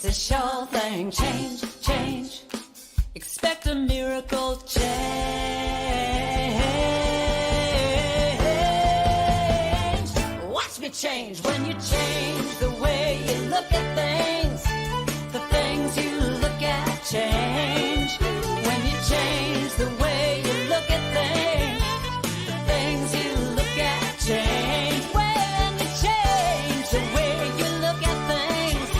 It's a sure thing. Change, change. Expect a miracle change. Watch me change when you change the way you look at things. The things you look at change. When you change the way you look at things, the things you look at change. When you change the way you look at things,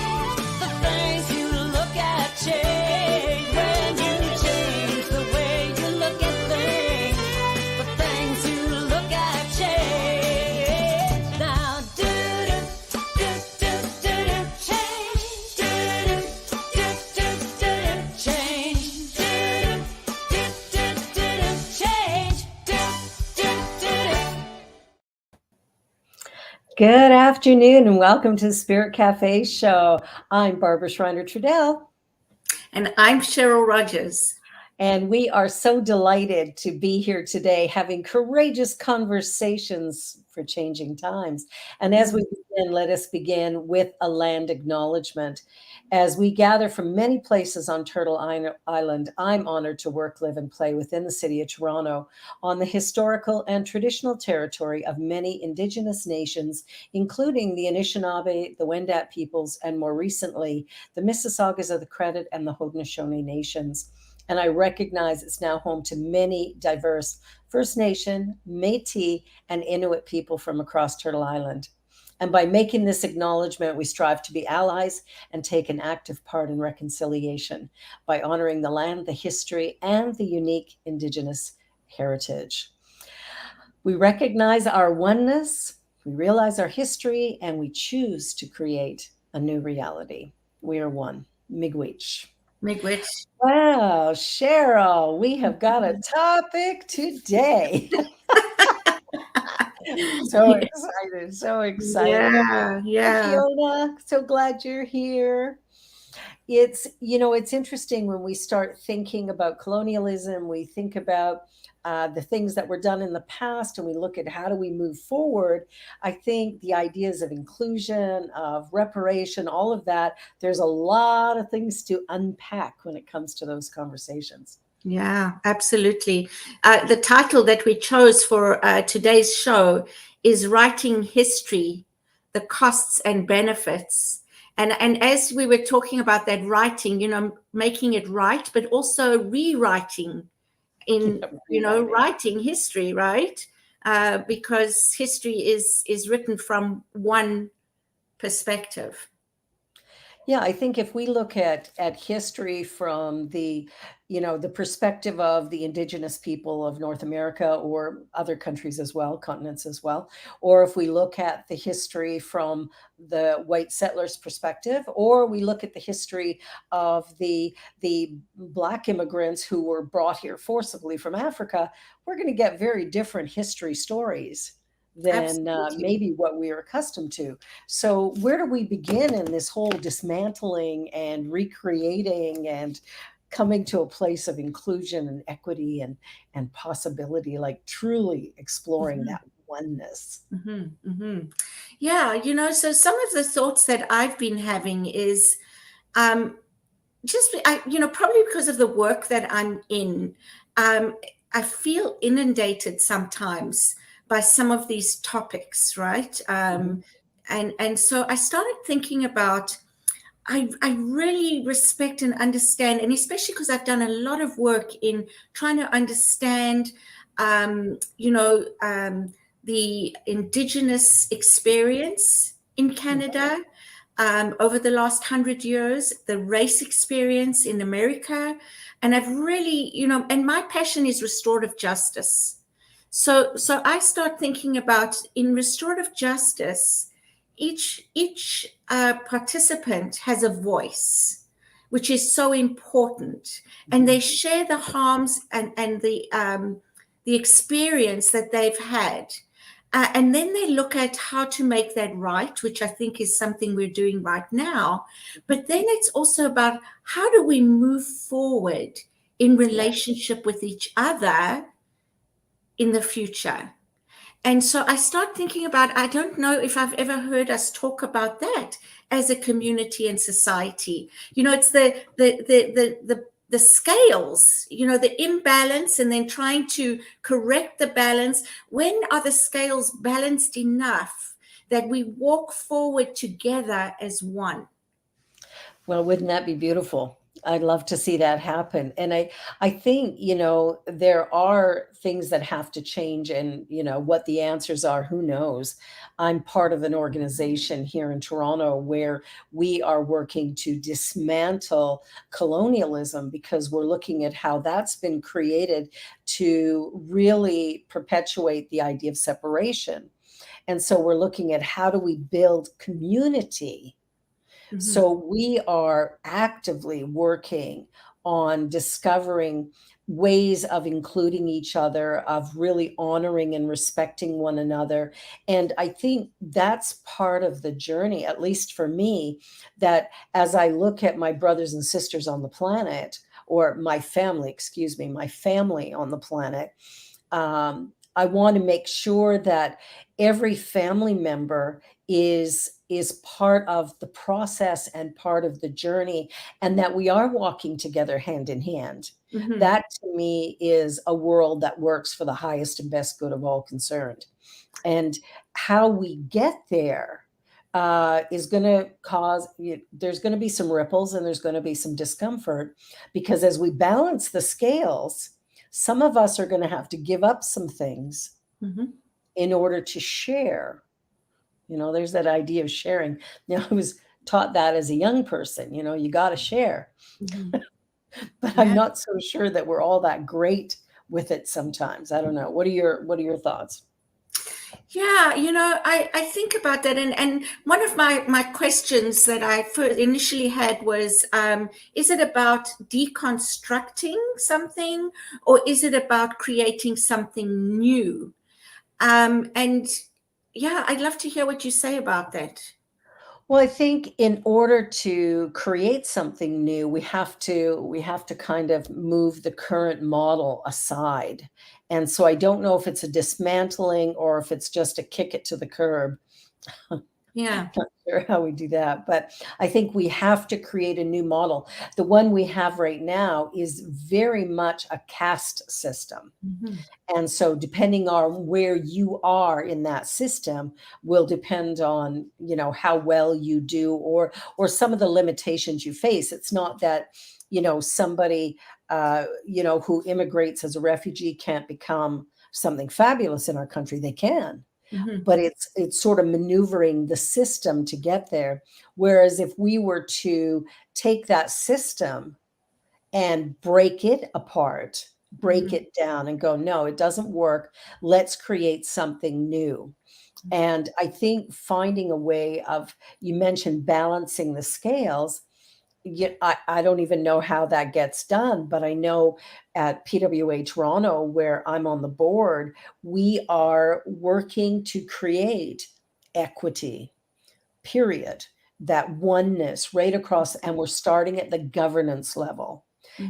the things you look at change. When you change the way you look at things, the things you look at change. Now do do do do do do change. Do do do do do change. Do do do do do change. Do do do do. Good afternoon and welcome to the Spirit Cafe show. I'm Barbara Schreiner-Trudell, And I'm Cheryl Rogers. and we are so delighted to be here today having courageous conversations for changing times. And as we begin, let us begin with a land acknowledgement. As we gather from many places on Turtle Island, I'm honored to work, live, and play within the city of Toronto on the historical and traditional territory of many Indigenous nations, including the Anishinaabe, the Wendat peoples, and more recently, the Mississaugas of the Credit and the Haudenosaunee nations. And I recognize it's now home to many diverse First Nation, Métis, and Inuit people from across Turtle Island. And by making this acknowledgement, we strive to be allies and take an active part in reconciliation by honoring the land, the history, and the unique Indigenous heritage. We recognize our oneness, we realize our history, and we choose to create a new reality. We are one. Miigwech. Miigwech. Wow, Cheryl, we have got a topic today. So excited, so excited. Yeah. Fiona, so glad you're here. It's interesting when we start thinking about colonialism, we think about the things that were done in the past, and we look at how do we move forward. I think the ideas of inclusion, of reparation, all of that, there's a lot of things to unpack when it comes to those conversations. Yeah, absolutely. The title that we chose for today's show is Writing History, the Costs and Benefits. And as we were talking about that writing, making it right, but also rewriting writing history, right? Because history is written from one perspective. Yeah, I think if we look at history from the perspective of the Indigenous people of North America or other countries as well, continents as well, or if we look at the history from the white settlers' perspective, or we look at the history of the Black immigrants who were brought here forcibly from Africa, we're going to get very different history stories than maybe what we are accustomed to. So where do we begin in this whole dismantling and recreating and coming to a place of inclusion and equity and possibility, like truly exploring that oneness? Yeah, so some of the thoughts that I've been having is probably because of the work that I'm in, I feel inundated sometimes by some of these topics, right? And so I started thinking about, I really respect and understand, and especially because I've done a lot of work in trying to understand, the Indigenous experience in Canada over the last 100 years, the race experience in America. And I've really, and my passion is restorative justice. So I start thinking about, in restorative justice, each participant has a voice, which is so important, and they share the harms and the experience that they've had, and then they look at how to make that right, which I think is something we're doing right now. But then it's also about how do we move forward in relationship with each other in the future. And so I start thinking about, I don't know if I've ever heard us talk about that as a community and society. It's the scales, the imbalance, and then trying to correct the balance. When are the scales balanced enough that we walk forward together as one? Well, wouldn't that be beautiful? I'd love to see that happen. And I think, there are things that have to change, and, what the answers are, who knows? I'm part of an organization here in Toronto where we are working to dismantle colonialism, because we're looking at how that's been created to really perpetuate the idea of separation. And so we're looking at how do we build community. So we are actively working on discovering ways of including each other, of really honoring and respecting one another. And I think that's part of the journey, at least for me, that as I look at my brothers and sisters on the planet, or my family, excuse me, my family on the planet, I want to make sure that every family member is part of the process and part of the journey, and that we are walking together hand in hand. That to me is a world that works for the highest and best good of all concerned. And how we get there is going to cause, there's going to be some ripples and there's going to be some discomfort, because as we balance the scales, some of us are going to have to give up some things in order to share. There's that idea of sharing. I was taught that as a young person, you got to share. But I'm not so sure that we're all that great with it sometimes. I don't know. What are your thoughts? Yeah, I think about that. And one of my questions that I first initially had was, is it about deconstructing something, or is it about creating something new? And yeah, I'd love to hear what you say about that. Well, I think in order to create something new, we have to kind of move the current model aside. And so I don't know if it's a dismantling or if it's just a kick it to the curb. Yeah. Not sure how we do that, but I think we have to create a new model. The one we have right now is very much a caste system. And so depending on where you are in that system will depend on, how well you do, or some of the limitations you face. It's not that, somebody, who immigrates as a refugee can't become something fabulous in our country. They can. But it's sort of maneuvering the system to get there. Whereas if we were to take that system and break it apart, break it down and go, no, it doesn't work. Let's create something new. And I think finding a way of, you mentioned balancing the scales. I don't even know how that gets done, but I know at PWA Toronto, where I'm on the board, we are working to create equity, period, that oneness right across, and we're starting at the governance level.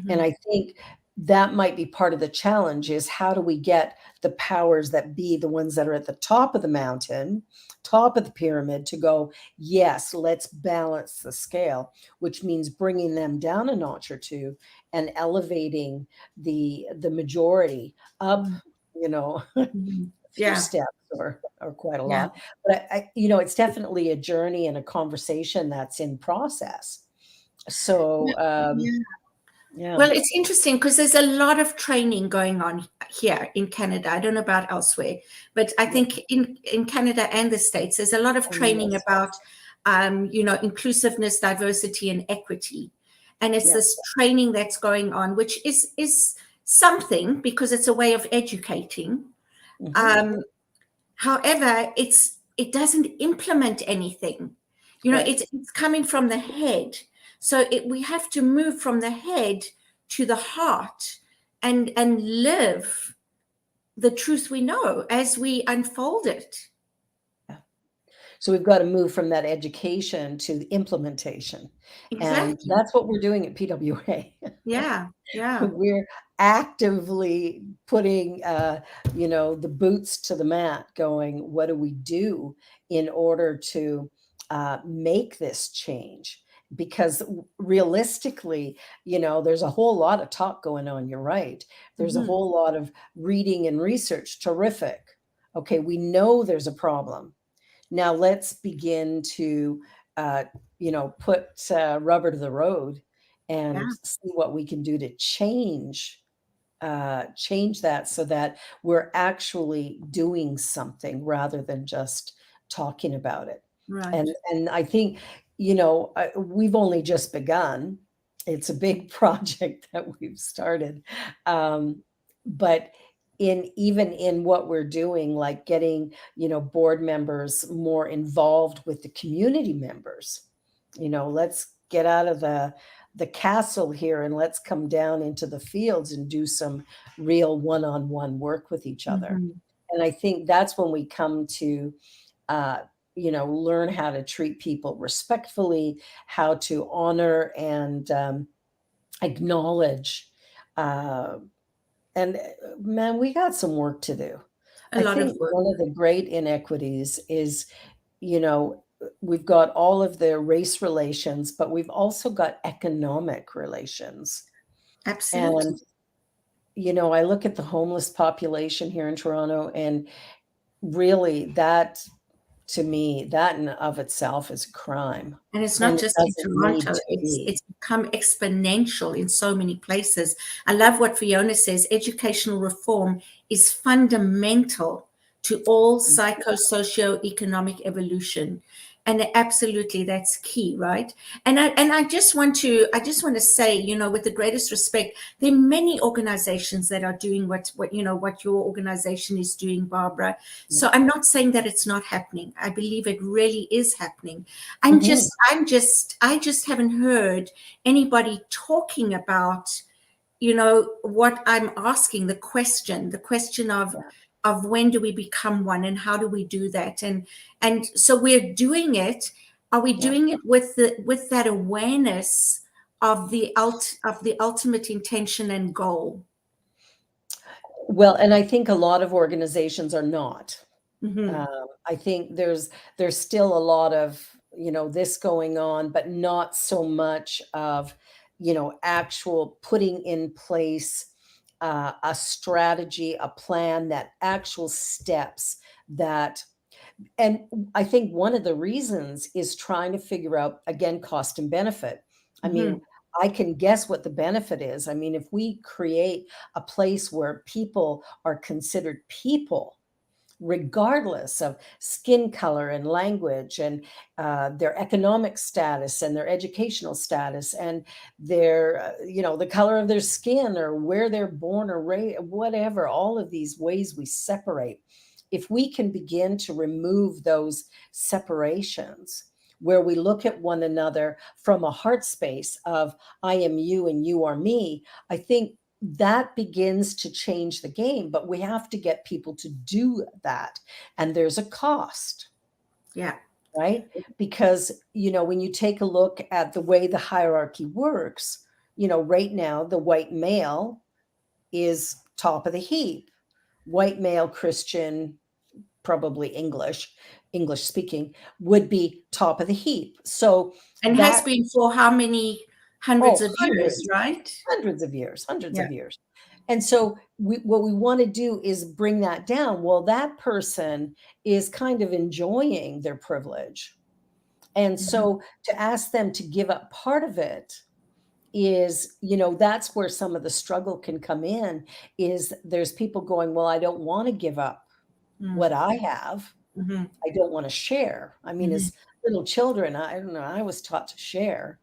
And I think that might be part of the challenge, is how do we get the powers that be, the ones that are at the top of the mountain, top of the pyramid, to go, yes, let's balance the scale, which means bringing them down a notch or two and elevating the majority up, a few steps or quite a lot. But it's definitely a journey and a conversation that's in process. So, yeah. Well, it's interesting because there's a lot of training going on here in Canada. I don't know about elsewhere, but I think in Canada and the States, there's a lot of training about, inclusiveness, diversity, and equity. And it's this training that's going on, which is something, because it's a way of educating. However, it doesn't implement anything. It's coming from the head. So we have to move from the head to the heart and live the truth we know as we unfold it. So we've got to move from that education to the implementation. And Exactly. that's what we're doing at PWA. Yeah. Yeah. We're actively putting, the boots to the mat, going, what do we do in order to make this change? Because realistically, there's a whole lot of talk going on. You're right. There's a Mhm. whole lot of reading and research. Terrific. Okay, we know there's a problem. Now let's begin to, uh, put rubber to the road Yeah. and see what we can do to change that, so that we're actually doing something rather than just talking about it. Right. And I think, we've only just begun. It's a big project that we've started. But even in what we're doing, like getting, board members more involved with the community members, let's get out of the castle here and let's come down into the fields and do some real one-on-one work with each other. Mhm. And I think that's when we come to, uh, learn how to treat people respectfully, how to honor and acknowledge. Uh, and man, we got some work to do. A I lot of think work. one of the great inequities is, we've got all of the race relations, but we've also got economic relations. Absolutely. And, I look at the homeless population here in Toronto, and really that, to me, that in of itself is a crime. And it's not And it just in doesn't need Toronto, to be. it's become exponential in so many places. I love what Fiona says, educational reform is fundamental to all psycho-socio-economic evolution. And absolutely that's key, right? And I just want to say, with the greatest respect, there are many organizations that are doing what your organization is doing, Barbara. So I'm not saying that it's not happening. I believe it really is happening. Mhm. I just haven't heard anybody talking about, what I'm asking, the question of when do we become one and how do we do that? And so we're doing it. Are we Yeah. doing it with that awareness of the ultimate intention and goal? Well, and I think a lot of organizations are not. Hmm. I think there's still a lot of, this going on, but not so much of, actual putting in place a strategy, a plan, that actual steps that. And I think one of the reasons is trying to figure out, again, cost and benefit. I Hmm. mean, I can guess what the benefit is. I mean, if we create a place where people are considered people, regardless of skin color and language and their economic status and their educational status and their, the color of their skin or where they're born or raised, whatever, all of these ways we separate. If we can begin to remove those separations, where we look at one another from a heart space of I am you and you are me, I think that begins to change the game. But we have to get people to do that. And there's a cost, Yeah. right? Because, when you take a look at the way the hierarchy works, right now, the white male is top of the heap. White male Christian, probably English speaking, would be top of the heap. So And has that, been for how many hundreds oh, of years, right? hundreds of years, hundreds Yeah. of years. And so what we want to do is bring that down. Well, that person is kind of enjoying their privilege. And Mhm. so to ask them to give up part of it is, that's where some of the struggle can come in, is there's people going, well, I don't want to give up Mm. what I have. Mhm. I don't want to share. I mean, Mhm. as little children, I don't know, I was taught to share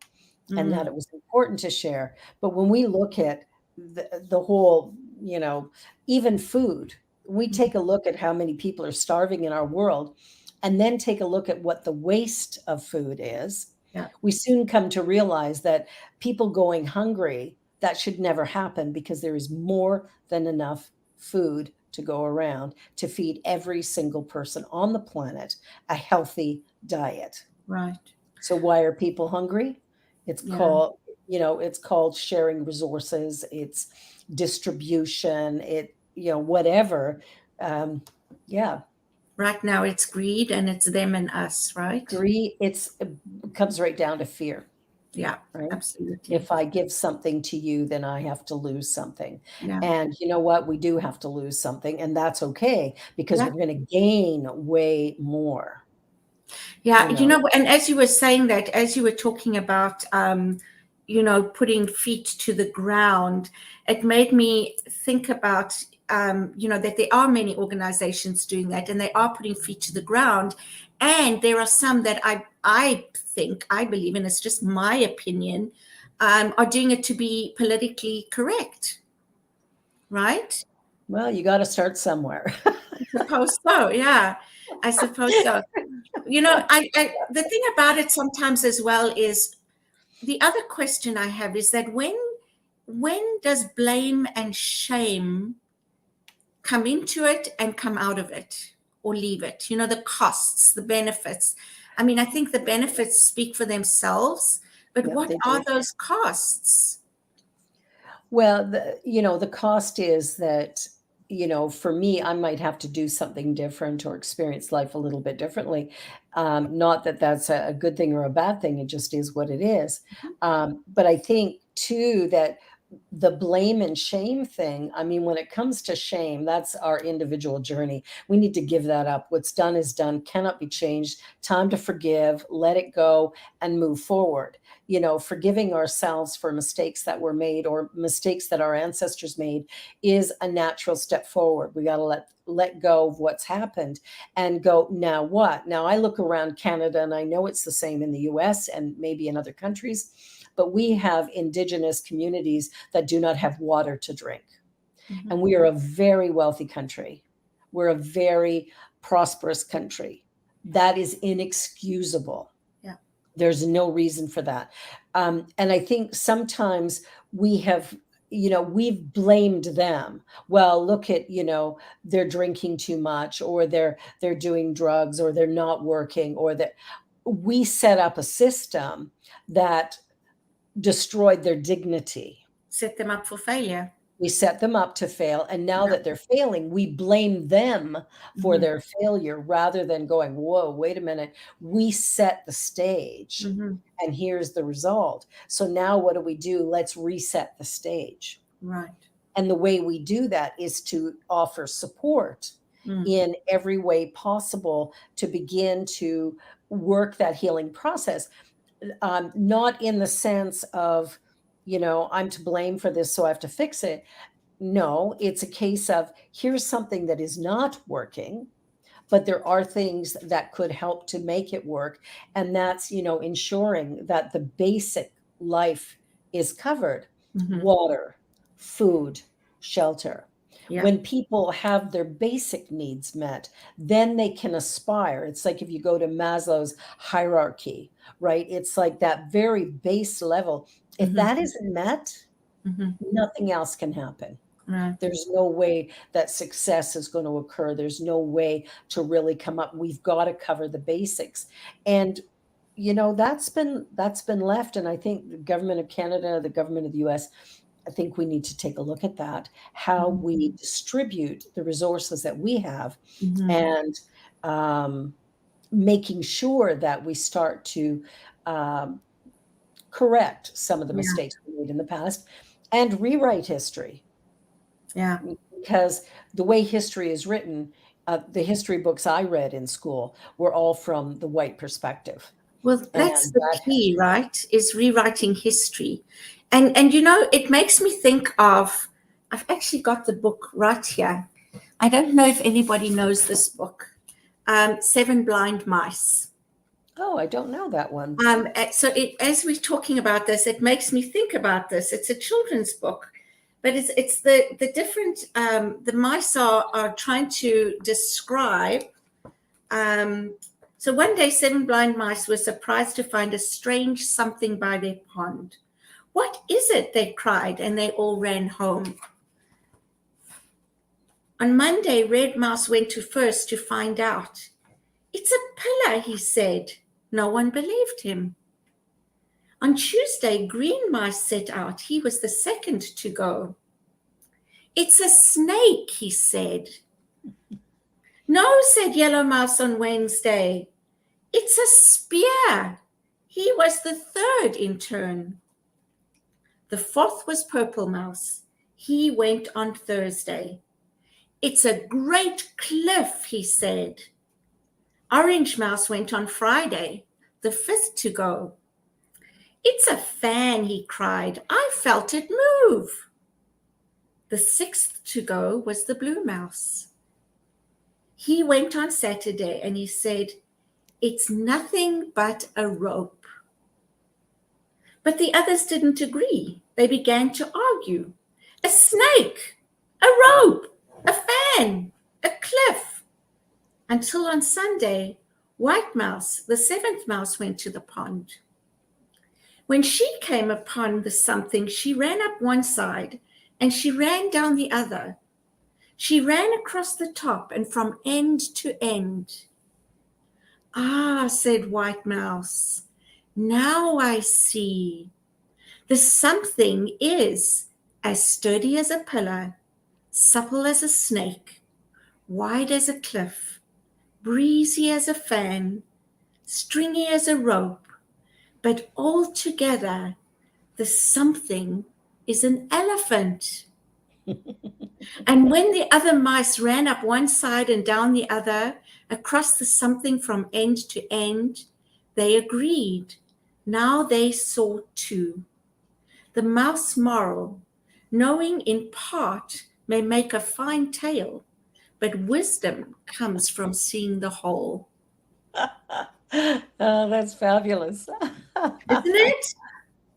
and that Mm. it was important to share. But when we look at the whole, even food, we take a look at how many people are starving in our world, and then take a look at what the waste of food is, Yeah. we soon come to realize that people going hungry, that should never happen, because there is more than enough food to go around to feed every single person on the planet a healthy diet. Right. So why are people hungry? It's Yeah. called, it's called sharing resources, it's distribution, whatever. Yeah, Right now it's greed and it's them and us, right? greed, it comes right down to fear, Yeah, right? absolutely. If I give something to you, then I have to lose something. Yeah. And you know what? We do have to lose something, and that's okay because Yeah. we're going to gain way more. Yeah, You know? and as you were saying that, as you were talking about, putting feet to the ground, it made me think about, that there are many organizations doing that, and they are putting feet to the ground. And there are some that I believe, and it's just my opinion, are doing it to be politically correct, right? Well, you got to start somewhere. I suppose so. Yeah, I suppose so. The thing about it sometimes as well is the other question I have is that when does blame and shame come into it and come out of it or leave it? The costs, the benefits. I mean, I think the benefits speak for themselves, but Yep, what they are do. those costs? Well, the cost is that, for me, I might have to do something different or experience life a little bit differently. Not that that's a good thing or a bad thing. It just is what it is. But I think too that the blame and shame thing, I mean, when it comes to shame, that's our individual journey. We need to give that up. What's done is done, cannot be changed. Time to forgive, let it go, and move forward. Forgiving ourselves for mistakes that were made or mistakes that our ancestors made is a natural step forward. We got to let go of what's happened and go, now what? Now I look around Canada and I know it's the same in the US and maybe in other countries, but we have Indigenous communities that do not have water to drink. Mhm. And we are a very wealthy country. We're a very prosperous country. That is inexcusable. Yeah. There's no reason for that. And I think sometimes we've blamed them. Well, look at, they're drinking too much, or they're doing drugs, or they're not working, or that we set up a system that destroyed their dignity. Set them up for failure. We set them up to fail. And now that they're failing, we blame them for Mhm. their failure rather than going, whoa, wait a minute. We set the stage Mhm. and here's the result. So now what do? Let's reset the stage. Right. And the way we do that is to offer support in every way possible to begin to work that healing process. Not in the sense of, I'm to blame for this, so I have to fix it. No, it's a case of here's something that is not working, but there are things that could help to make it work. And that's, ensuring that the basic life is covered: Mhm. water, food, shelter. Yeah. When people have their basic needs met, then they can aspire. It's like if you go to Maslow's hierarchy, right? It's like that very base level. If Mhm. that isn't met, Mhm. nothing else can happen. Right. There's no way that success is going to occur. There's no way to really come up. We've got to cover the basics. And that's been left. And I think the government of Canada, the government of the US, I think we need to take a look at that, how we distribute the resources that we have, Mhm. and making sure that we start to correct some of the Yeah. mistakes we made in the past and rewrite history. Yeah. Because the way history is written, the history books I read in school were all from the white perspective. Well, that's And the that, key, right? Is rewriting history. And it makes me think of, I've actually got the book right here. I don't know if anybody knows this book. Seven Blind Mice. oh, I don't know that one. So as we're talking about this, it makes me think about this. It's a children's book, but it's the different, the mice are trying to describe. So one day, seven blind mice were surprised to find a strange something by their pond. What is it? They cried, and they all ran home. On Monday, Red Mouse went to first to find out. It's a pillar, he said. No one believed him. On Tuesday, Green Mouse set out. He was the second to go. It's a snake, he said. No, said Yellow Mouse on Wednesday. It's a spear. He was the third in turn. The fourth was Purple Mouse. He went on Thursday. It's a great cliff, he said. Orange Mouse went on Friday, the fifth to go. It's a fan, he cried. I felt it move. The sixth to go was the Blue Mouse. He went on Saturday and he said, it's nothing but a rope. But the others didn't agree. They began to argue. A snake, a rope, a fan, a cliff. Until on Sunday, White Mouse, the seventh mouse, went to the pond. When she came upon the something, she ran up one side and she ran down the other. She ran across the top and from end to end. Ah, said White Mouse, now I see. The something is as sturdy as a pillar, supple as a snake, wide as a cliff, breezy as a fan, stringy as a rope, but altogether the something is an elephant. And when the other mice ran up one side and down the other, across the something from end to end, they agreed. Now they saw too. The mouse moral, knowing in part may make a fine tale, but wisdom comes from seeing the whole. Oh, that's fabulous. Isn't it?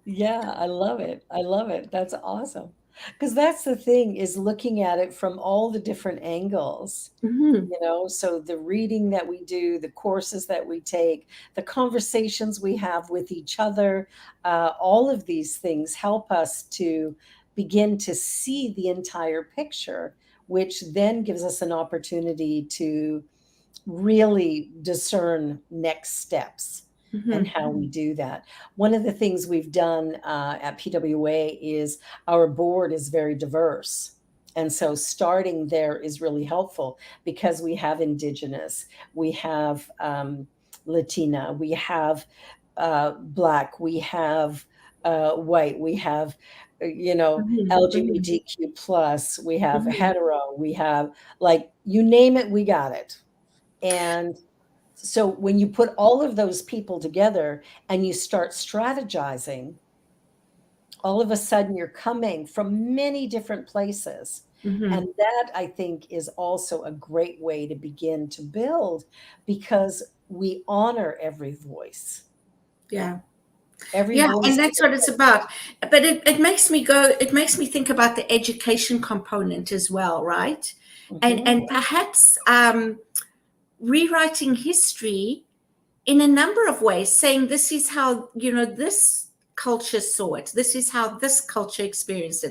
Yeah, I love it. I love it. That's awesome. Because that's the thing, is looking at it from all the different angles, Mhm. so the reading that we do, the courses that we take, the conversations we have with each other, all of these things help us to begin to see the entire picture, which then gives us an opportunity to really discern next steps and Mhm. how we do that. One of the things we've done at PWA is our board is very diverse. And so starting there is really helpful because we have Indigenous, we have Latina, we have Black, we have white, we have, Mhm. LGBTQ plus, we have Mhm. hetero, we have, like, you name it, we got it. And so when you put all of those people together and you start strategizing, all of a sudden you're coming from many different places. Mhm. And that, I think, is also a great way to begin to build, because we honor every voice. Yeah. Every Yeah, voice and is that's what it's about. But it makes me think about the education component as well, right? And Mhm. and perhaps rewriting history in a number of ways, saying this is how this culture saw it, this is how this culture experienced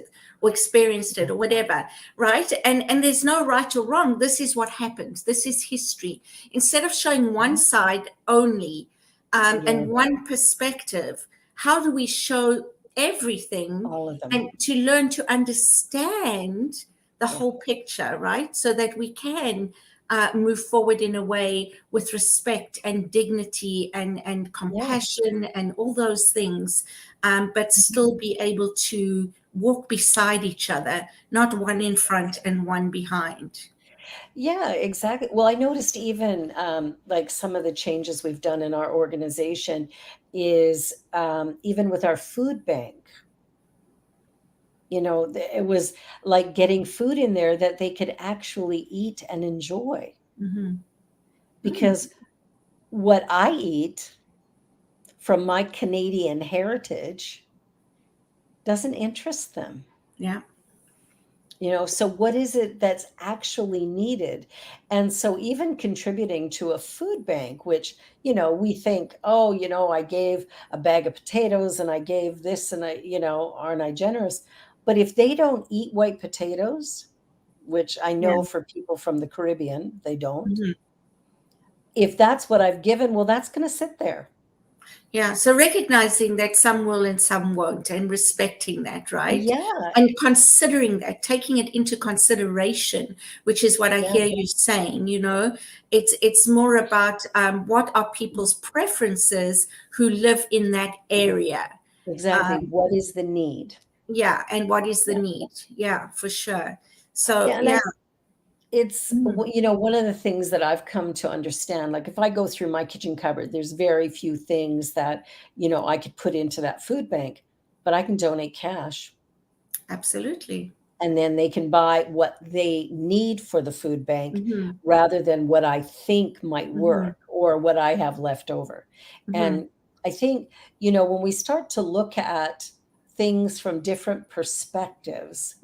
it, or whatever, right? And there's no right or wrong. This is what happened. This is history. Instead of showing one side only, Yeah, and one perspective, how do we show everything all of them. and to learn to understand the Yeah. whole picture, right? So that we can move forward in a way with respect and dignity and compassion and all those things, but still be able to walk beside each other, not one in front and one behind. Yeah, exactly. Well, I noticed even like some of the changes we've done in our organization is even with our food bank. It was like getting food in there that they could actually eat and enjoy. Mm-hmm. Because what I eat from my Canadian heritage doesn't interest them. Yeah. So what is it that's actually needed? And so even contributing to a food bank, which, we think, oh, I gave a bag of potatoes and I gave this and aren't I generous? But if they don't eat white potatoes, which I know for people from the Caribbean, they don't. Mm-hmm. If that's what I've given, well, that's going to sit there. Yeah. So recognizing that some will and some won't, and respecting that, right? Yeah. And considering that, taking it into consideration, which is what I hear you saying. It's more about what are people's preferences who live in that area. Exactly. What is the need? Yeah. And what is the need? Yeah, for sure. So, it's, one of the things that I've come to understand, like if I go through my kitchen cupboard, there's very few things that, I could put into that food bank, but I can donate cash. Absolutely. And then they can buy what they need for the food bank rather than what I think might work or what I have left over. And I think, when we start to look at things from different perspectives,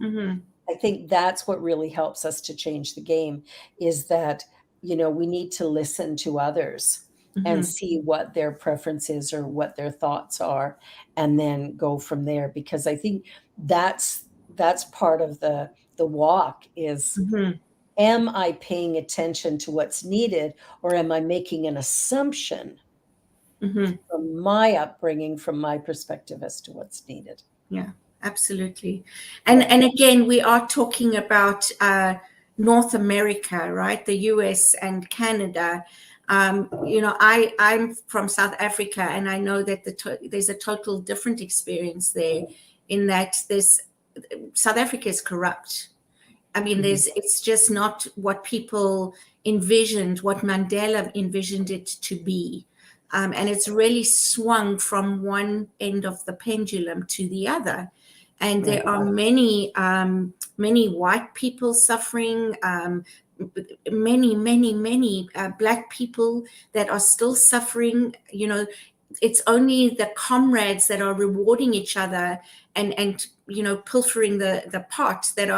I think that's what really helps us to change the game, is that, we need to listen to others and see what their preference is or what their thoughts are, and then go from there. Because I think that's part of the walk is, am I paying attention to what's needed, or am I making an assumption from my upbringing, from my perspective as to what's needed? Yeah. Absolutely. And again, we are talking about North America, right? The US and Canada. I'm from South Africa, and I know that there's a total different experience there, in that South Africa is corrupt. I mean, it's just not what people envisioned, what Mandela envisioned it to be. And it's really swung from one end of the pendulum to the other. And there are many white people suffering, many Black people that are still suffering. It's only the comrades that are rewarding each other and pilfering the pot that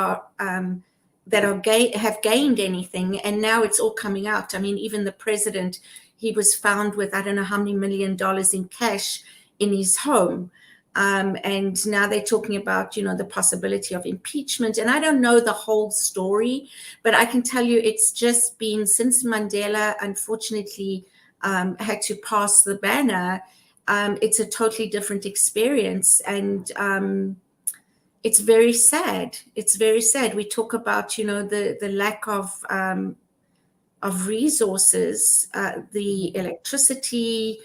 have gained anything. And now it's all coming out. I mean, even the president, he was found with, I don't know how many $1 million in cash in his home. And now they're talking about, the possibility of impeachment. And I don't know the whole story, but I can tell you it's just been since Mandela, unfortunately, had to pass the banner. It's a totally different experience. And it's very sad. It's very sad. We talk about, the lack of resources, the electricity,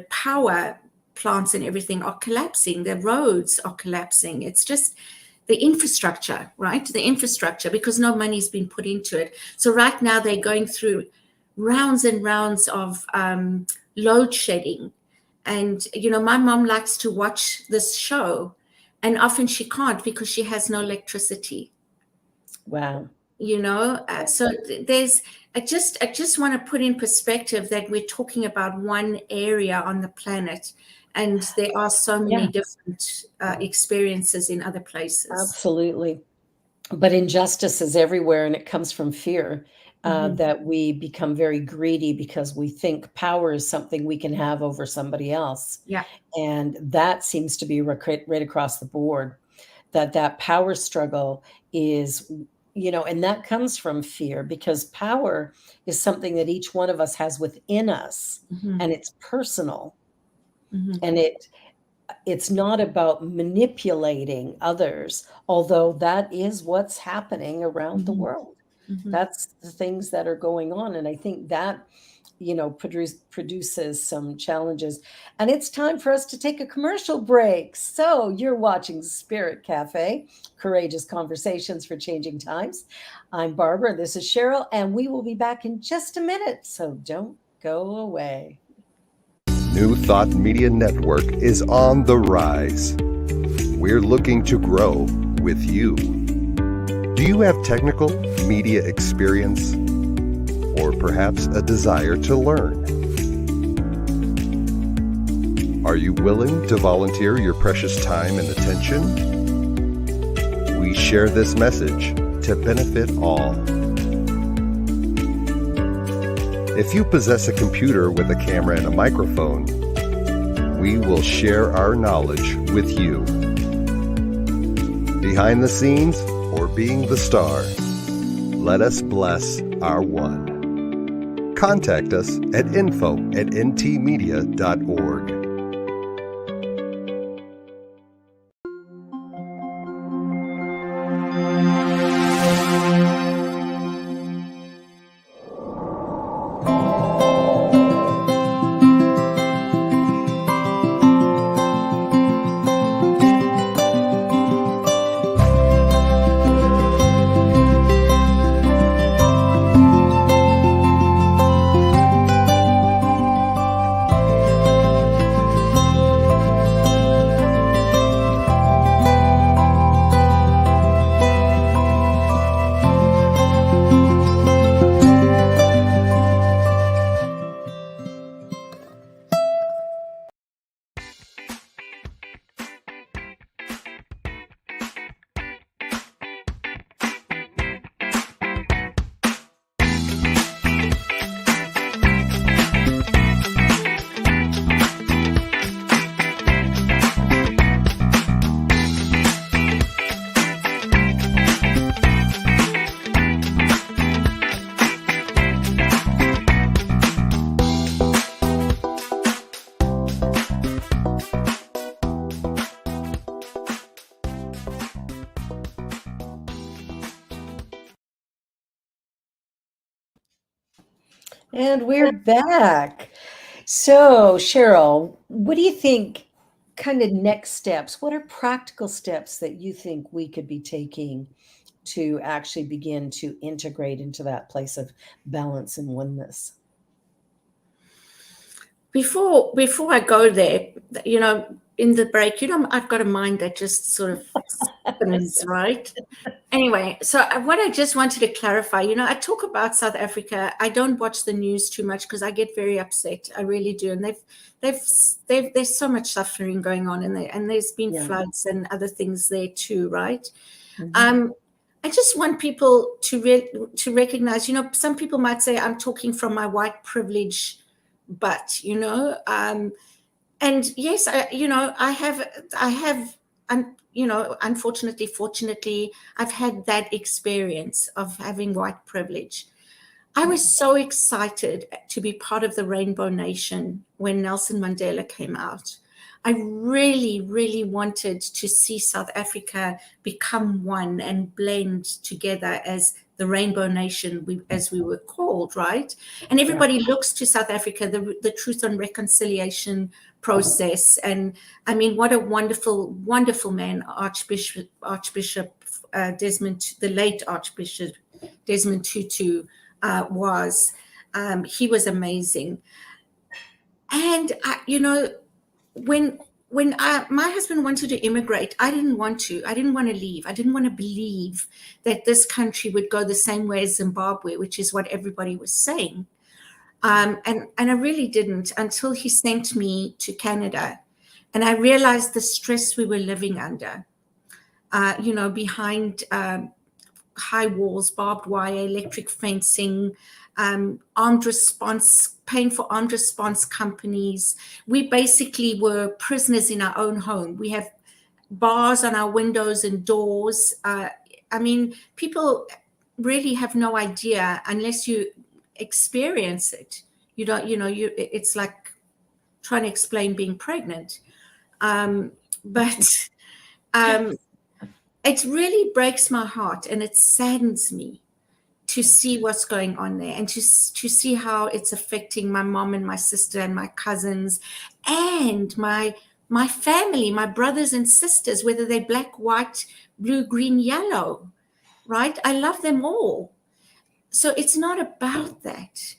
power plants and everything are collapsing. The roads are collapsing. It's just the infrastructure, right? The infrastructure, because no money's been put into it. So right now they're going through rounds and rounds of load shedding. And, my mom likes to watch this show, and often she can't because she has no electricity. Wow. So I just want to put in perspective that we're talking about one area on the planet, and there are so many different experiences in other places. Absolutely. But injustice is everywhere, and it comes from fear, that we become very greedy because we think power is something we can have over somebody else. Yeah. And that seems to be right across the board, that power struggle is, and that comes from fear, because power is something that each one of us has within us, and it's personal. And it's not about manipulating others, although that is what's happening around the world. That's the things that are going on. And I think that, produces some challenges. And it's time for us to take a commercial break. So you're watching Spirit Cafe, Courageous Conversations for Changing Times. I'm Barbara, this is Cheryl, and we will be back in just a minute. So don't go away. New Thought Media Network is on the rise. We're looking to grow with you. Do you have technical media experience, or perhaps a desire to learn? Are you willing to volunteer your precious time and attention? We share this message to benefit all. If you possess a computer with a camera and a microphone, we will share our knowledge with you. Behind the scenes, or being the star. Let us bless our one. Contact us at info@ntmedia.org. And we're back. So, Cheryl, what do you think kind of next steps? What are practical steps that you think we could be taking to actually begin to integrate into that place of balance and oneness? Before I go there, in the break, I've got a mind that just sort of spins, right? Anyway, so what I just wanted to clarify, I talk about South Africa. I don't watch the news too much because I get very upset. I really do. And there's so much suffering going on in there, and there's been floods and other things there too, right? Mhm. I just want people to recognize, some people might say I'm talking from my white privilege, but and yes, I have, unfortunately, fortunately, I've had that experience of having white privilege. I was so excited to be part of the Rainbow Nation when Nelson Mandela came out. I really, really wanted to see South Africa become one and blend together as the Rainbow Nation, as we were called, right? And everybody looks to South Africa, the Truth and Reconciliation process. And I mean, what a wonderful, wonderful man Archbishop Desmond, the late Archbishop Desmond Tutu was. He was amazing. And when my husband wanted to immigrate, I didn't want to. I didn't want to leave. I didn't want to believe that this country would go the same way as Zimbabwe, which is what everybody was saying. And I really didn't until he sent me to Canada. And I realized the stress we were living under, behind high walls, barbed wire, electric fencing, armed response, paying for armed response companies. We basically were prisoners in our own home. We have bars on our windows and doors. People really have no idea unless you experience it. You don't, it's like trying to explain being pregnant. It really breaks my heart and it saddens me to see what's going on there and to see how it's affecting my mom and my sister and my cousins and my family, my brothers and sisters, whether they're black, white, blue, green, yellow, right? I love them all. So it's not about that.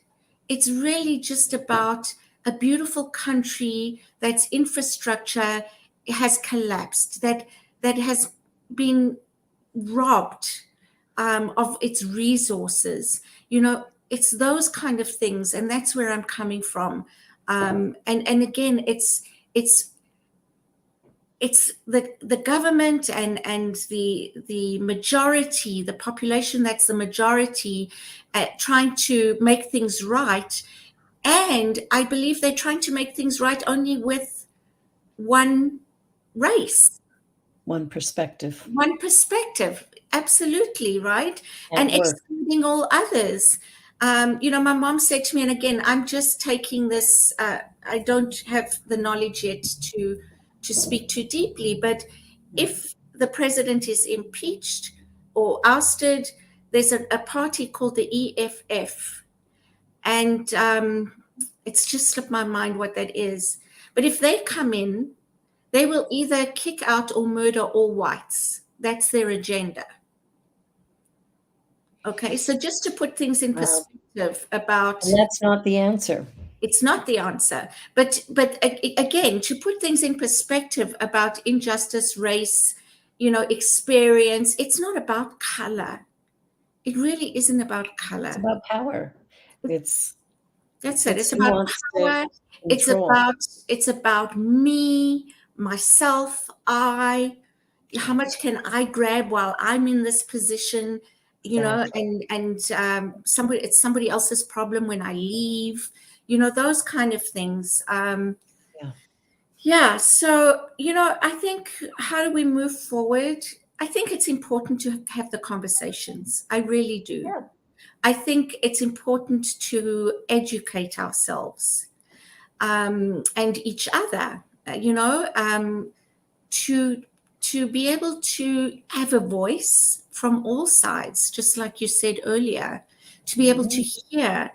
It's really just about a beautiful country that's infrastructure has collapsed, that has been robbed of its resources. It's those kind of things, and that's where I'm coming from. And again, it's the government and the majority, the population that's the majority, trying to make things right. And I believe they're trying to make things right only with one race. One perspective. Absolutely, right? At And work. excluding all others. My mom said to me, and again, I'm just taking this, I don't have the knowledge yet to speak too deeply, but if the president is impeached or ousted, there's a party called the EFF, and it's just slipped my mind what that is. But if they come in, they will either kick out or murder all whites. That's their agenda. Okay, so just to put things in Wow. perspective about, And that's not the answer. it's not the answer, but again, to put things in perspective about injustice, race, experience, it's not about color. It really isn't about It's color. about power. It's That's it. it's It's who about wants to power. It's control. about me, myself, how much can I grab while I'm in this position, Exactly. and it's somebody else's problem when I leave, those kind of things. Yeah. Yeah. So, I think, how do we move forward? I think it's important to have the conversations. I really do. Yeah. I think it's important to educate ourselves, and each other, to be able to have a voice from all sides, just like you said earlier, to be able to hear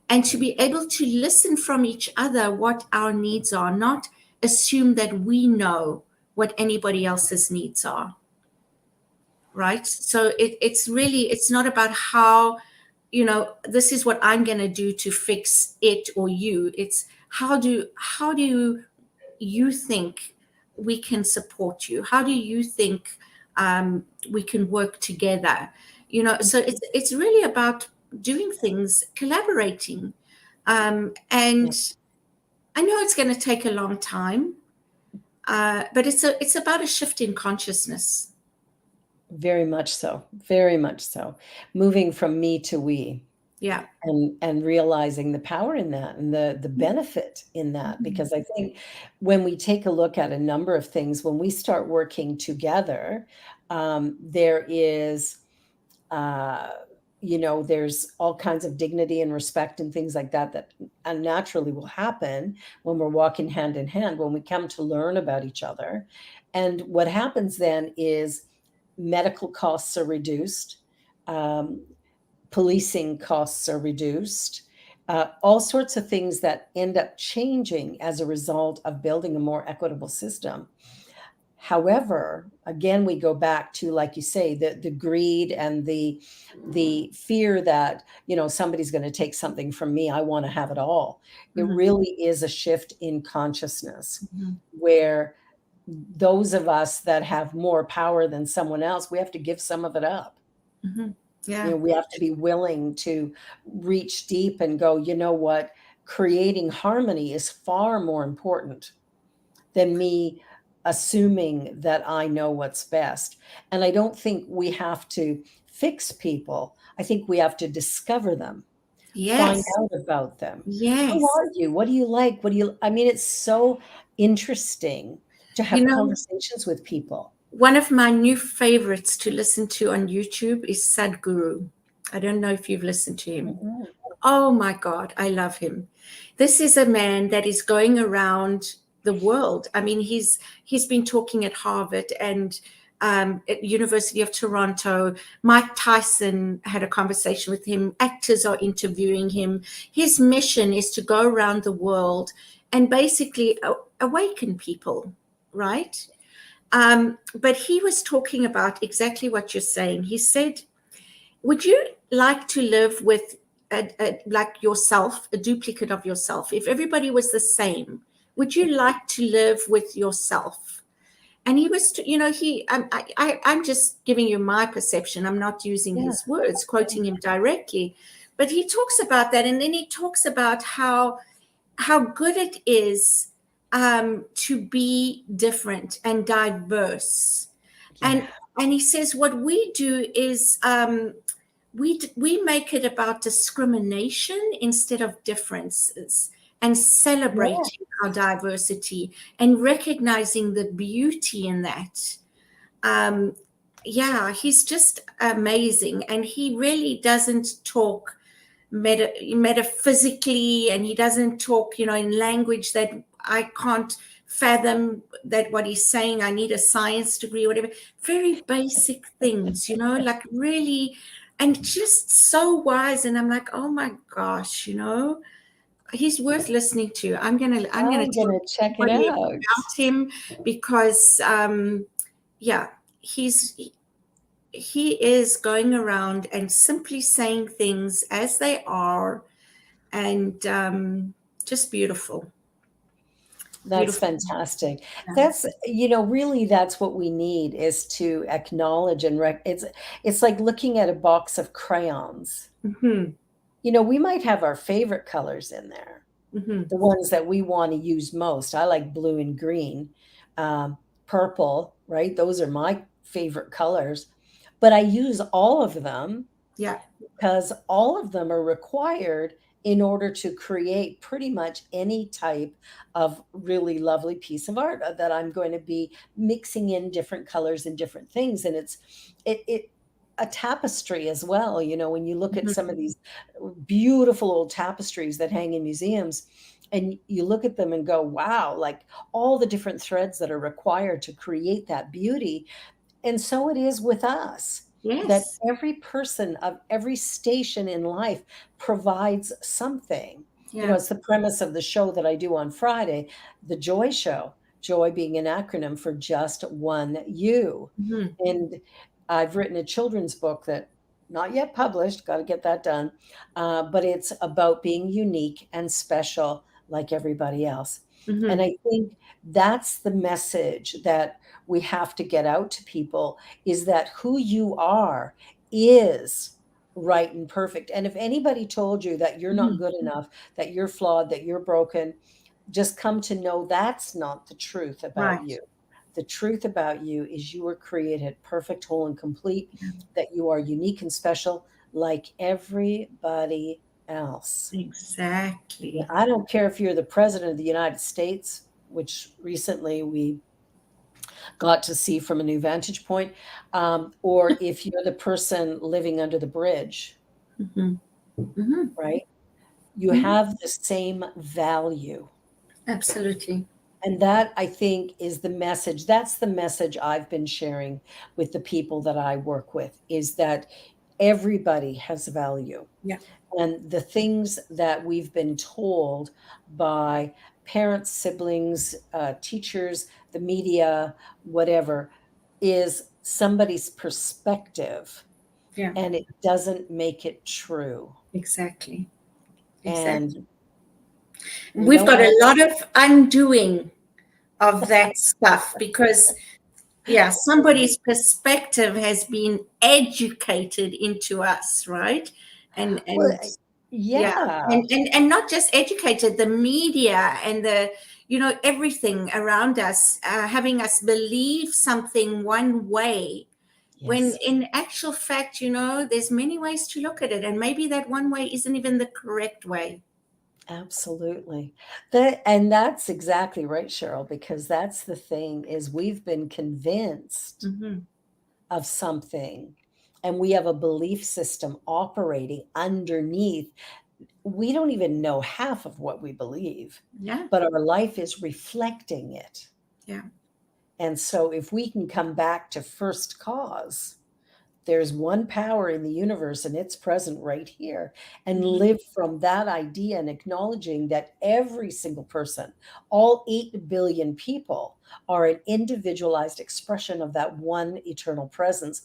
and to be able to listen from each other what our needs are, not assume that we know what anybody else's needs are. Right? So it's not about how, this is what I'm going to do to fix it or you. It's how do you think we can support you? How do you think we can work together? So it's really about doing things, collaborating, and I know it's going to take a long time, but it's about a shift in consciousness. Very much so. Very much so. Moving from me to we. Yeah. And realizing the power in that and the benefit in that, because I think when we take a look at a number of things, when we start working together, there is there's all kinds of dignity and respect and things like that naturally will happen when we're walking hand in hand, when we come to learn about each other. And what happens then is medical costs are reduced, policing costs are reduced, all sorts of things that end up changing as a result of building a more equitable system. However, again, we go back to, like you say, the greed and the fear that, somebody's going to take something from me. I want to have it all. It really is a shift in consciousness where those of us that have more power than someone else, we have to give some of it up. Yeah. We have to be willing to reach deep and go, you know what, creating harmony is far more important than me assuming that I know what's best. And I don't think we have to fix people. I think we have to discover them. Yes. Find out about them. Yes. Who are you? What do you like? It's so interesting to have conversations with people. One of my new favorites to listen to on YouTube is Sadhguru. I don't know if you've listened to him. Oh my God, I love him. This is a man that is going around the world. He's been talking at Harvard and at University of Toronto. Mike Tyson had a conversation with him. Actors are interviewing him. His mission is to go around the world and basically awaken people, right? But he was talking about exactly what you're saying. He said, would you like to live with like yourself, a duplicate of yourself? If everybody was the same, would you like to live with yourself? And he was, I'm just giving you my perception. I'm not using his words, quoting him directly, but he talks about that. And then he talks about how good it is to be different and diverse. And he says what we do is we make it about discrimination instead of differences, and celebrating our diversity and recognizing the beauty in that. yeah, he's just amazing, and he really doesn't talk metaphysically, and he doesn't talk, in language that I can't fathom that what he's saying. I need a science degree, whatever. Very basic things, like really, and just so wise. And I'm like, oh my gosh, he's worth listening to. I'm gonna I'm tell gonna check it everybody out. about him because yeah, he is going around and simply saying things as they are, and just beautiful. That's Beautiful. fantastic. Yeah. That's, really that's what we need is to acknowledge and it's like looking at a box of crayons. Mm-hmm. We might have our favorite colors in there, Mm-hmm. the ones that we want to use most. I like blue and green, purple, right? Those are my favorite colors. But I use all of them Yeah. because all of them are required in order to create pretty much any type of really lovely piece of art that I'm going to be mixing in different colors and different things. And it a tapestry as well. When you look at some of these beautiful old tapestries that hang in museums, and you look at them and go, wow, like all the different threads that are required to create that beauty. And so it is with us, that Yes. every person of every station in life provides something. Yeah. It's the premise of the show that I do on Friday, the Joy Show, joy being an acronym for just one you. Mm-hmm. And I've written a children's book that not yet published, got to get that done. But it's about being unique and special like everybody else. Mm-hmm. And I think that's the message that we have to get out to people, is that who you are is right and perfect. And if anybody told you that you're not good enough, that you're flawed, that you're broken, just come to know that's not the truth about Right. you. The truth about you is you were created perfect, whole, and complete, that you are unique and special like everybody else. Exactly. I don't care if you're the president of the United States, which recently we got to see from a new vantage point, or if you're the person living under the bridge, Mm-hmm. Mm-hmm. right? You Mhm. have the same value. Absolutely. And that, I think, is the message. That's the message I've been sharing with the people that I work with, is that everybody has value. Yeah. And the things that we've been told by parents, siblings, teachers, the media, whatever, is somebody's perspective. Yeah. And it doesn't make it true. Exactly. And we've got a lot of undoing of that stuff, because somebody's perspective has been educated into us, right? And well, and not just educated, the media and the everything around us, having us believe something one way, when yes. in actual fact, there's many ways to look at it, and maybe that one way isn't even the correct way. Absolutely. That's exactly right, Cheryl, because that's the thing, is we've been convinced Mm-hmm. of something, and we have a belief system operating underneath. We don't even know half of what we believe, Yeah. but our life is reflecting it. Yeah. And so if we can come back to first cause, there's one power in the universe and it's present right here, and live from that idea, and acknowledging that every single person, all 8 billion people, are an individualized expression of that one eternal presence.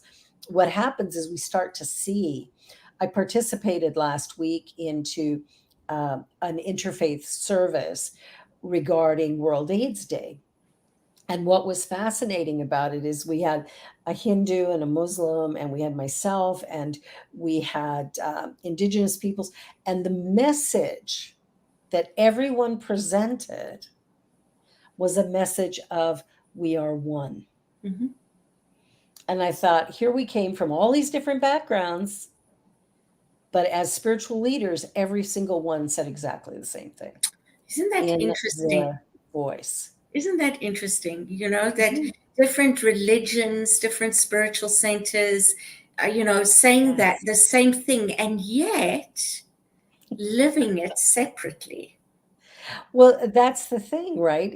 What happens is we start to see. I participated last week into an interfaith service regarding World AIDS Day. And what was fascinating about it is we had a Hindu and a Muslim, and we had myself, and we had Indigenous peoples. And the message that everyone presented was a message of, we are one. Mm-hmm. And I thought, here we came from all these different backgrounds, but as spiritual leaders, every single one said exactly the same thing. Isn't that in interesting? their voice. Isn't that interesting? That different religions, different spiritual centers, saying that the same thing, and yet living it separately. Well, that's the thing, right?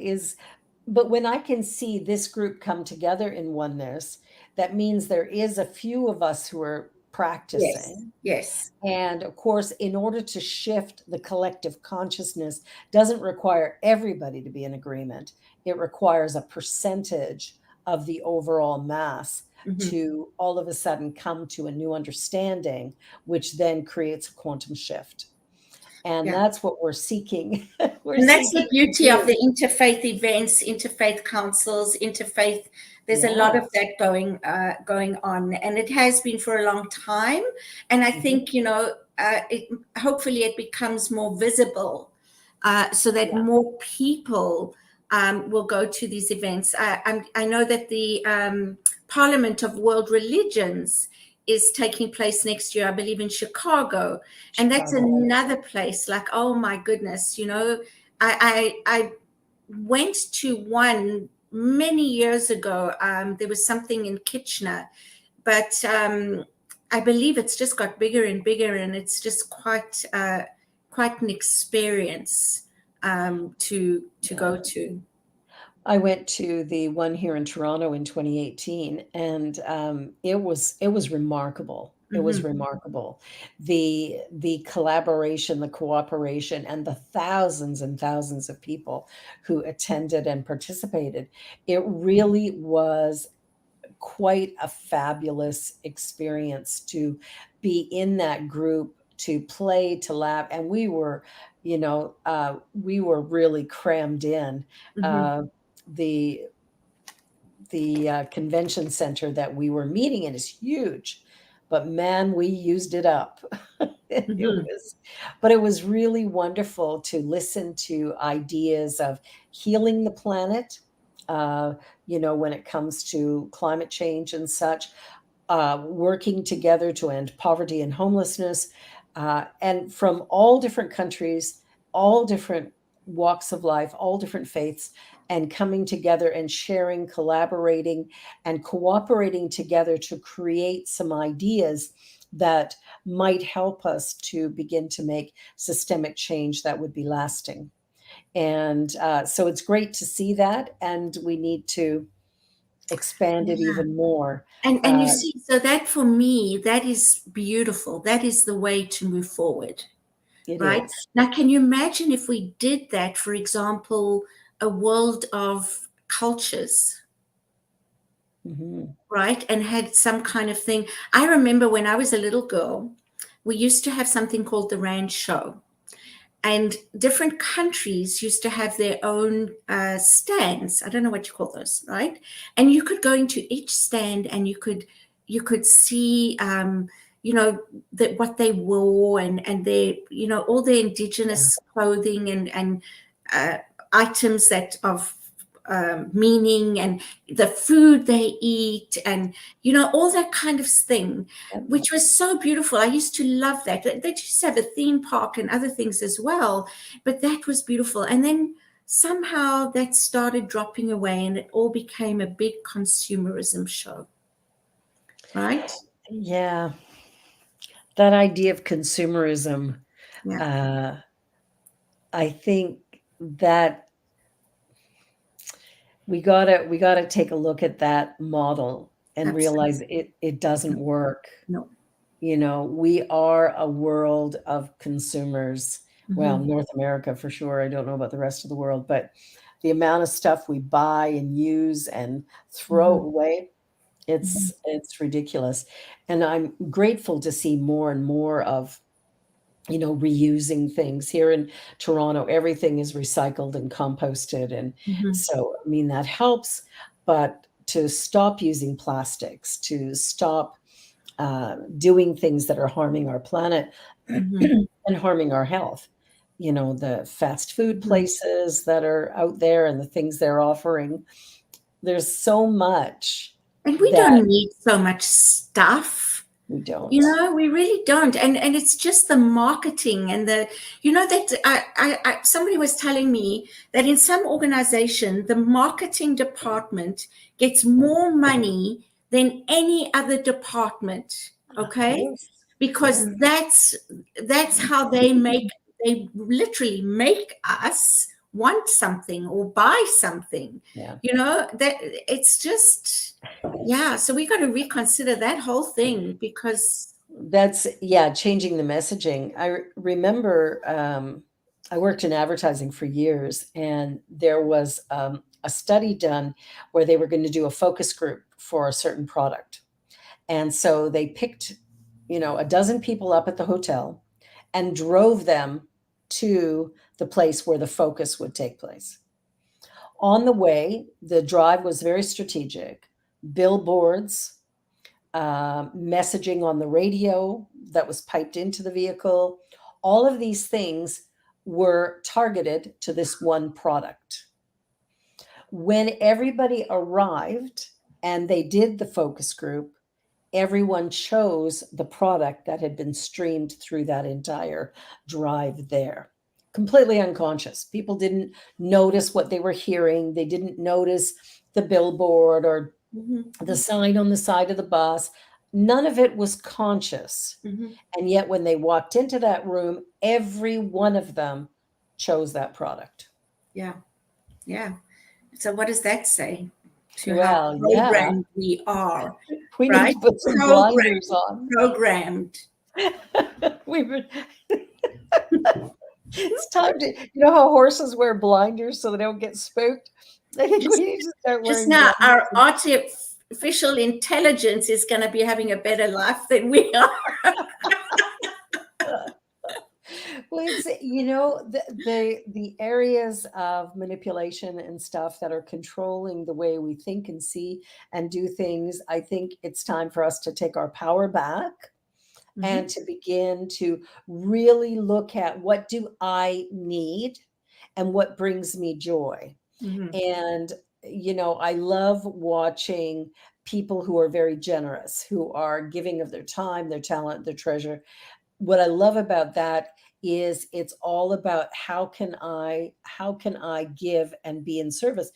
But when I can see this group come together in oneness, that means there is a few of us who are Yes, practicing. yes. And of course, in order to shift the collective consciousness, doesn't require everybody to be in agreement. It requires a percentage of the overall mass Mhm. to all of a sudden come to a new understanding, which then creates a quantum shift. And Yeah. that's what we're seeking. We're And that's the seeking to beauty of do. the interfaith events, interfaith councils, interfaith. There's a lot Yeah. of that going on, and it has been for a long time. And I Mhm. think hopefully it becomes more visible, so that Yeah. more people will go to these events. I know that the Parliament of World Religions is taking place next year, I believe, in Chicago, and that's Chicago. another place. Like, oh my goodness, I went to one many years ago. There was something in Kitchener, but I believe it's just got bigger and bigger, and it's just quite an experience to go to. I went to the one here in Toronto in 2018, and it was remarkable. It was Mhm. remarkable. The collaboration, the cooperation, and the thousands and thousands of people who attended and participated. It really was quite a fabulous experience to be in that group, to play, to laugh, and we were really crammed in. Mhm. Uh, the convention center that we were meeting in is huge, but man, we used it up. Mhm. It was really wonderful to listen to ideas of healing the planet, when it comes to climate change and such, working together to end poverty and homelessness, and from all different countries, all different walks of life, all different faiths, and coming together and sharing, collaborating, and cooperating together to create some ideas that might help us to begin to make systemic change that would be lasting. And so it's great to see that, and we need to expand it Yeah. even more. And you see, so that for me, that is beautiful. That is the way to move forward, It right? is. Now, can you imagine if we did that, for example, a world of cultures, Mhm. right? And had some kind of thing. I remember when I was a little girl, we used to have something called the Rand Show. And different countries used to have their own stands. I don't know what you call those, right? And you could go into each stand and you could see that what they wore, and their all their Yeah. indigenous clothing, and uh, items that of meaning, and the food they eat, and all that kind of thing, Yep. which was so beautiful. I used to love that. They used to have a theme park and other things as well, but that was beautiful. And then somehow that started dropping away, and it all became a big consumerism show, right? Yeah. That idea of consumerism, Yeah, uh, I think that we gotta take a look at that model and absolutely. realize it doesn't work. No. We are a world of consumers. Well, Mhm. North America for sure. I don't know about the rest of the world, but the amount of stuff we buy and use and throw Mhm. away, Mhm. it's ridiculous. And I'm grateful to see more and more of reusing things. Here in Toronto, everything is recycled and composted, and Mhm. so, I mean, that helps, but to stop using plastics, to stop, doing things that are harming our planet Mhm. and harming our health. The fast food Mhm. places that are out there and the things they're offering, there's so much And we that don't need so much stuff. We don't. You know, we really don't. And it's just the marketing and the, you know, that somebody was telling me that in some organization, the marketing department gets more money than any other department. Okay. Yes. Because that's how they literally make us want something or buy something. Yeah. You know, that it's just, yeah. So we got to reconsider that whole thing, because That's, yeah, changing the messaging. I remember I worked in advertising for years, and there was a study done where they were going to do a focus group for a certain product. And so they picked, a dozen people up at the hotel and drove them to the place where the focus would take place. On the way, the drive was very strategic. Billboards, messaging on the radio that was piped into the vehicle, all of these things were targeted to this one product. When everybody arrived and they did the focus group, everyone chose the product that had been streamed through that entire drive there. Completely unconscious. People didn't notice what they were hearing. They didn't notice the billboard or the sign on the side of the bus. None of it was conscious. And yet when they walked into that room, every one of them chose that product. Yeah. So what does that say to Well, how programmed we are? We need Right? to put some blinders on. Programmed. It's time to, how horses wear blinders so they don't get spooked? I think we need to start wearing Just now, blinders. our artificial intelligence is going to be having a better life than we are. Well, it's, the areas of manipulation and stuff that are controlling the way we think and see and do things. I think it's time for us to take our power back and to begin to really look at, what do I need and what brings me joy. And, I love watching people who are very generous, who are giving of their time, their talent, their treasure. What I love about that is it's all about how can I give and be in service.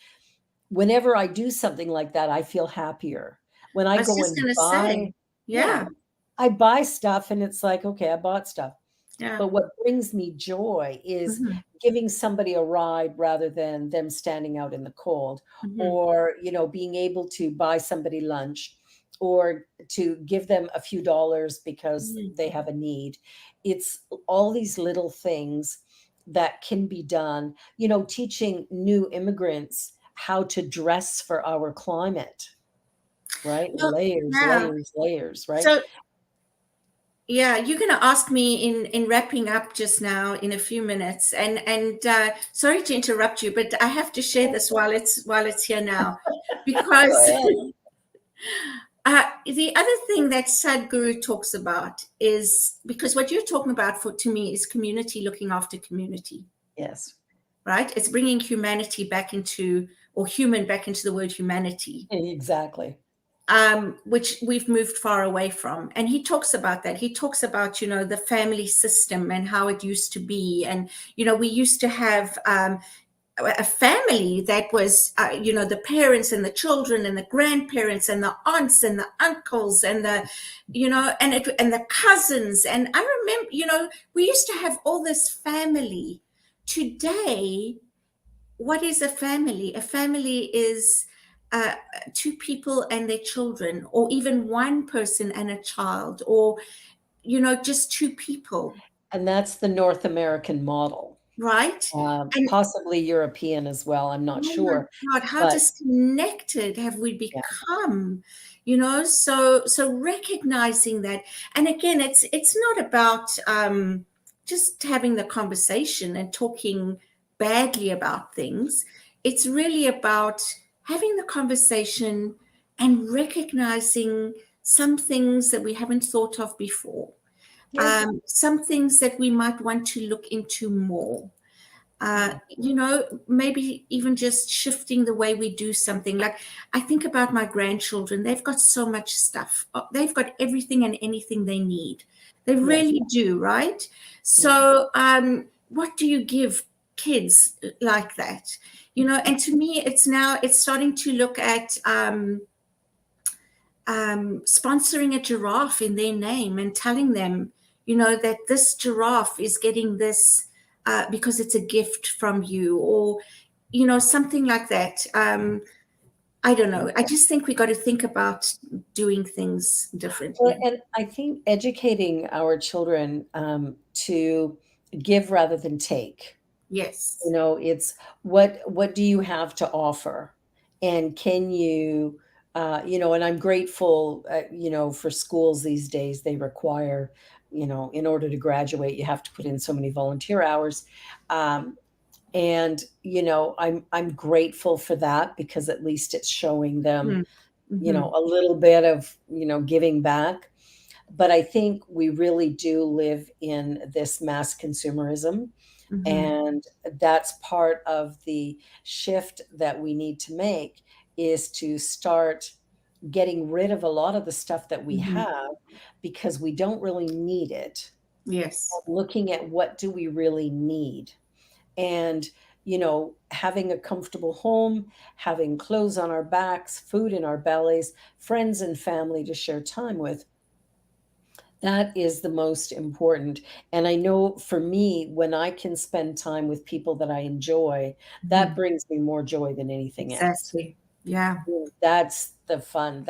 Whenever I do something like that, I feel happier. When I go and buy, I buy stuff and it's like, okay, I bought stuff. Yeah. But what brings me joy is giving somebody a ride rather than them standing out in the cold, or, being able to buy somebody lunch, or to give them a few dollars because they have a need. It's all these little things that can be done, teaching new immigrants how to dress for our climate, right? Well, layers, right? So, yeah, you're going to ask me in wrapping up just now in a few minutes, and sorry to interrupt you, but I have to share this while it's here now, because the other thing that Sadhguru talks about is, because what you're talking about to me is community looking after community. Yes. Right? It's bringing humanity back into, or human back into the word humanity. Exactly. Which we've moved far away from. And he talks about that. He talks about, the family system and how it used to be. And, we used to have a family that was, the parents and the children and the grandparents and the aunts and the uncles and the, and the cousins. And I remember, we used to have all this family. Today, what is a family? A family is two people and their children, or even one person and a child, or, just two people. And that's the North American model. Right. Possibly European as well. I'm not sure. God, how disconnected have we become? So recognizing that. And again, it's not about just having the conversation and talking badly about things. It's really about having the conversation and recognizing some things that we haven't thought of before. Some things that we might want to look into more. Maybe even just shifting the way we do something. Like, I think about my grandchildren, they've got so much stuff. They've got everything and anything they need. They really do, right? So what do you give kids like that? And to me, it's starting to look at sponsoring a giraffe in their name and telling them, that this giraffe is getting this because it's a gift from you, or something like that. I don't know. I just think we got to think about doing things differently. Well, and I think educating our children to give rather than take. Yes. It's what do you have to offer, and can you, and I'm grateful, for schools these days. They require, in order to graduate, you have to put in so many volunteer hours. And I'm grateful for that, because at least it's showing them, a little bit of, giving back. But I think we really do live in this mass consumerism. And that's part of the shift that we need to make, is to start getting rid of a lot of the stuff that we have, because we don't really need it. Yes. Looking at what do we really need. And, having a comfortable home, having clothes on our backs, food in our bellies, friends and family to share time with. That is the most important. And I know for me, when I can spend time with people that I enjoy, that brings me more joy than anything else. Exactly. Yeah. That's the fun.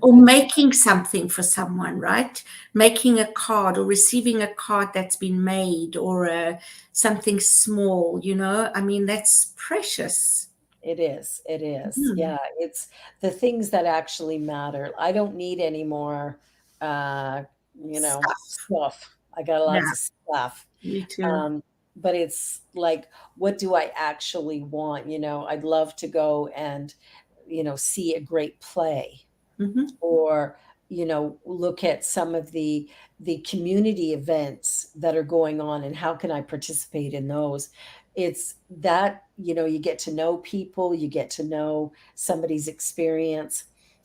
Or making something for someone, right? Making a card, or receiving a card that's been made, or something small, I mean, that's precious. It is. It is. Yeah. It's the things that actually matter. I don't need any more, stuff. I got lots of stuff. Me too. But it's like, what do I actually want? I'd love to go and, see a great play, or, look at some of the community events that are going on, and how can I participate in those? It's that, you get to know people, you get to know somebody's experience.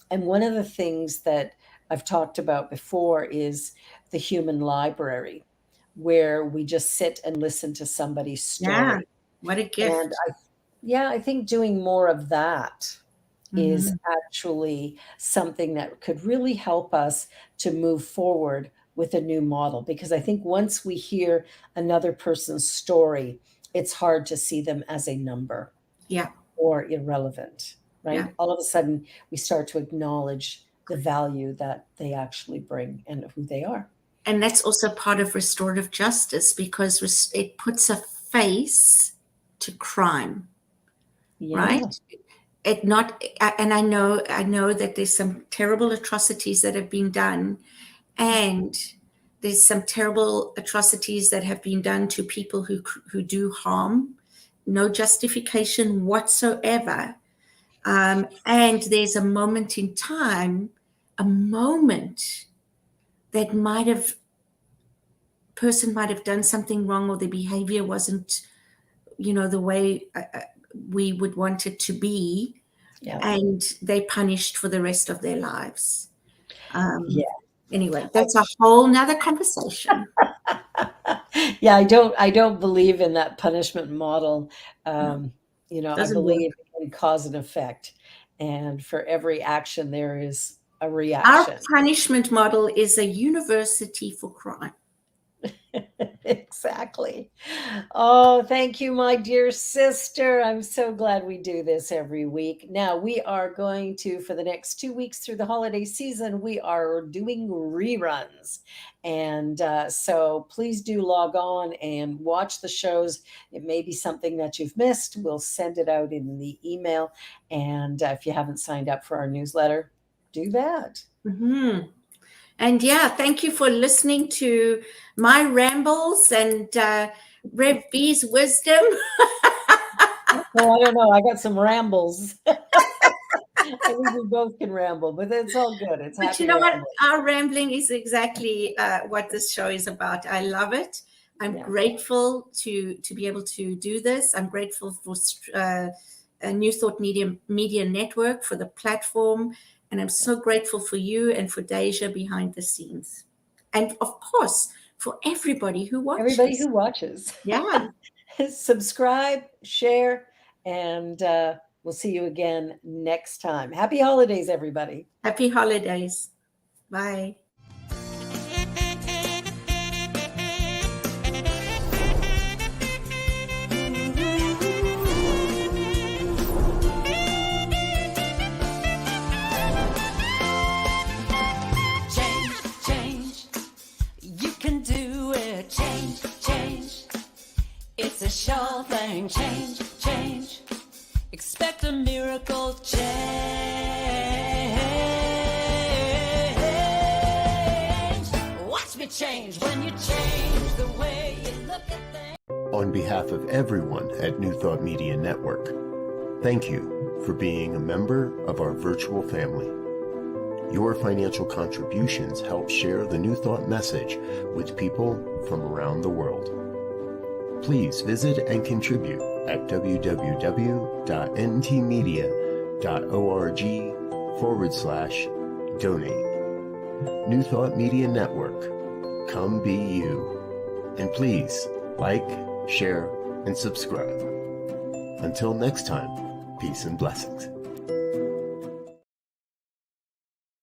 And one of the things that I've talked about before is the human library, where we just sit and listen to somebody's story. Yeah, what a gift. And I think doing more of that is actually something that could really help us to move forward with a new model. Because I think once we hear another person's story, it's hard to see them as a number, or irrelevant, right? Yeah. All of a sudden, we start to acknowledge the value that they actually bring and who they are. And that's also part of restorative justice, because it puts a face to crime, right? And I know that there's some terrible atrocities that have been done, and there's some terrible atrocities that have been done to people who do harm, no justification whatsoever. And there's a moment in time, that person might have done something wrong, or the behavior wasn't, the way we would want it to be, and they punished for the rest of their lives. Anyway, that's a whole nother conversation. Yeah, I don't believe in that punishment model. I believe in cause and effect, and for every action there is a reaction. Our punishment model is a university for crime. Exactly. Oh, thank you, my dear sister. I'm so glad we do this every week. Now, we are going to, for the next 2 weeks through the holiday season, we are doing reruns. And so please do log on and watch the shows. It may be something that you've missed. We'll send it out in the email. And if you haven't signed up for our newsletter, do that. And thank you for listening to my rambles and Rev B's wisdom. Well, I don't know. I got some rambles. I think we both can ramble, but it's all good. It's but you know what? Our rambling is exactly what this show is about. I love it. I'm Yeah. grateful to be able to do this. I'm grateful for New Thought Media Network for the platform, and I'm so grateful for you and for Deja behind the scenes, and of course for everybody who watches. Everybody who watches. Yeah. Subscribe, share, and we'll see you again next time. Happy holidays, everybody. Happy holidays. Bye. Change, change, you can do it. Change, change, it's a sure thing. Change, change, expect a miracle change. Watch me change when you change the way you look at things. On behalf of everyone at New Thought Media Network, thank you for being a member of our virtual family. Your financial contributions help share the New Thought message with people from around the world. Please visit and contribute at www.ntmedia.org/donate. New Thought Media Network, come be you. And please like, share, and subscribe. Until next time, peace and blessings.